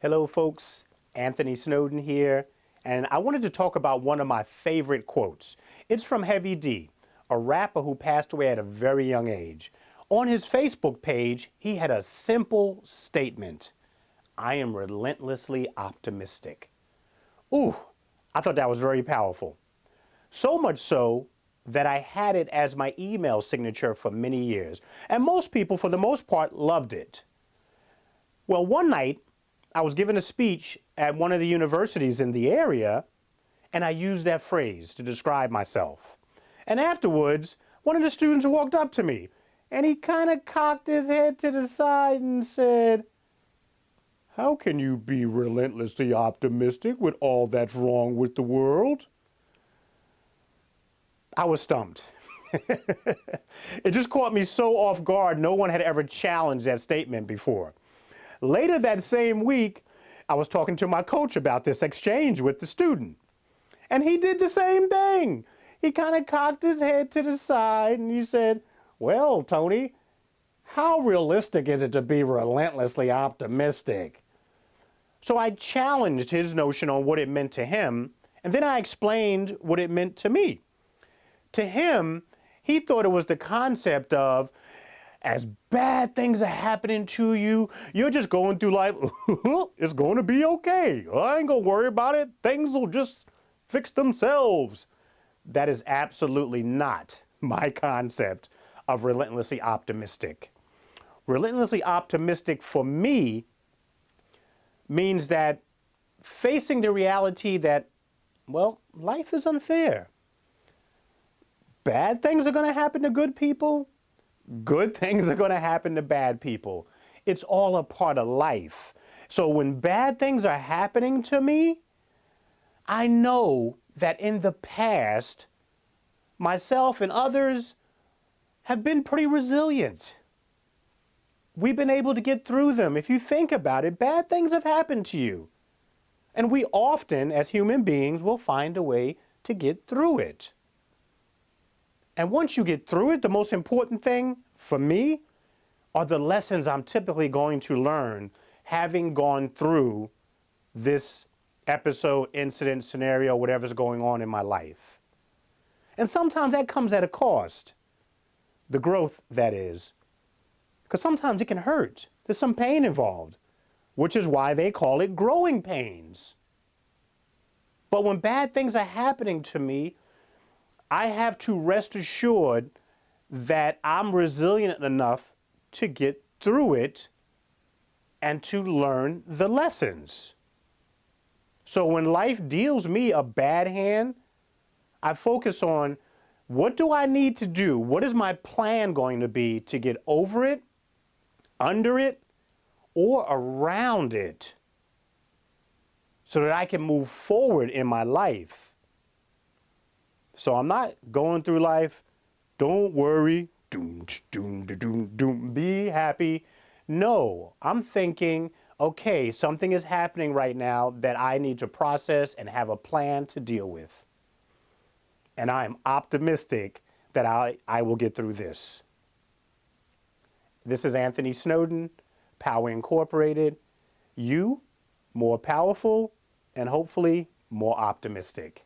Hello folks, Anthony Snowden here, and I wanted to talk about one of my favorite quotes. It's from Heavy D, a rapper who passed away at a very young age. On his Facebook page, he had a simple statement: I am relentlessly optimistic. Ooh, I thought that was very powerful. So much so that I had it as my email signature for many years, and most people, for the most part, loved it. Well, one night, I was giving a speech at one of the universities in the area, and I used that phrase to describe myself. And afterwards, one of the students walked up to me, and he kind of cocked his head to the side and said, "How can you be relentlessly optimistic with all that's wrong with the world?" I was stumped. It just caught me so off guard. No one had ever challenged that statement before. Later that same week, I was talking to my coach about this exchange with the student, and he did the same thing. He kind of cocked his head to the side and he said, "Well, Tony, how realistic is it to be relentlessly optimistic?" So I challenged his notion on what it meant to him, and then I explained what it meant to me. To him, he thought it was the concept of, as bad things are happening to you, you're just going through life, it's going to be okay. I ain't going to worry about it. Things will just fix themselves. That is absolutely not my concept of relentlessly optimistic. Relentlessly optimistic for me means that facing the reality that, well, life is unfair. Bad things are going to happen to good people. Good things are going to happen to bad people. It's all a part of life. So when bad things are happening to me, I know that in the past, myself and others have been pretty resilient. We've been able to get through them. If you think about it, bad things have happened to you. And we often, as human beings, will find a way to get through it. And once you get through it, the most important thing for me are the lessons I'm typically going to learn having gone through this episode, incident, scenario, whatever's going on in my life. And sometimes that comes at a cost. The growth, that is. Because sometimes it can hurt. There's some pain involved, which is why they call it growing pains. But when bad things are happening to me, I have to rest assured that I'm resilient enough to get through it and to learn the lessons. So when life deals me a bad hand, I focus on, what do I need to do? What is my plan going to be to get over it, under it, or around it, so that I can move forward in my life? So I'm not going through life, don't worry, be happy. No, I'm thinking, okay, something is happening right now that I need to process and have a plan to deal with. And I am optimistic that I will get through this. This is Anthony Snowden, Power Incorporated. You, more powerful and hopefully more optimistic.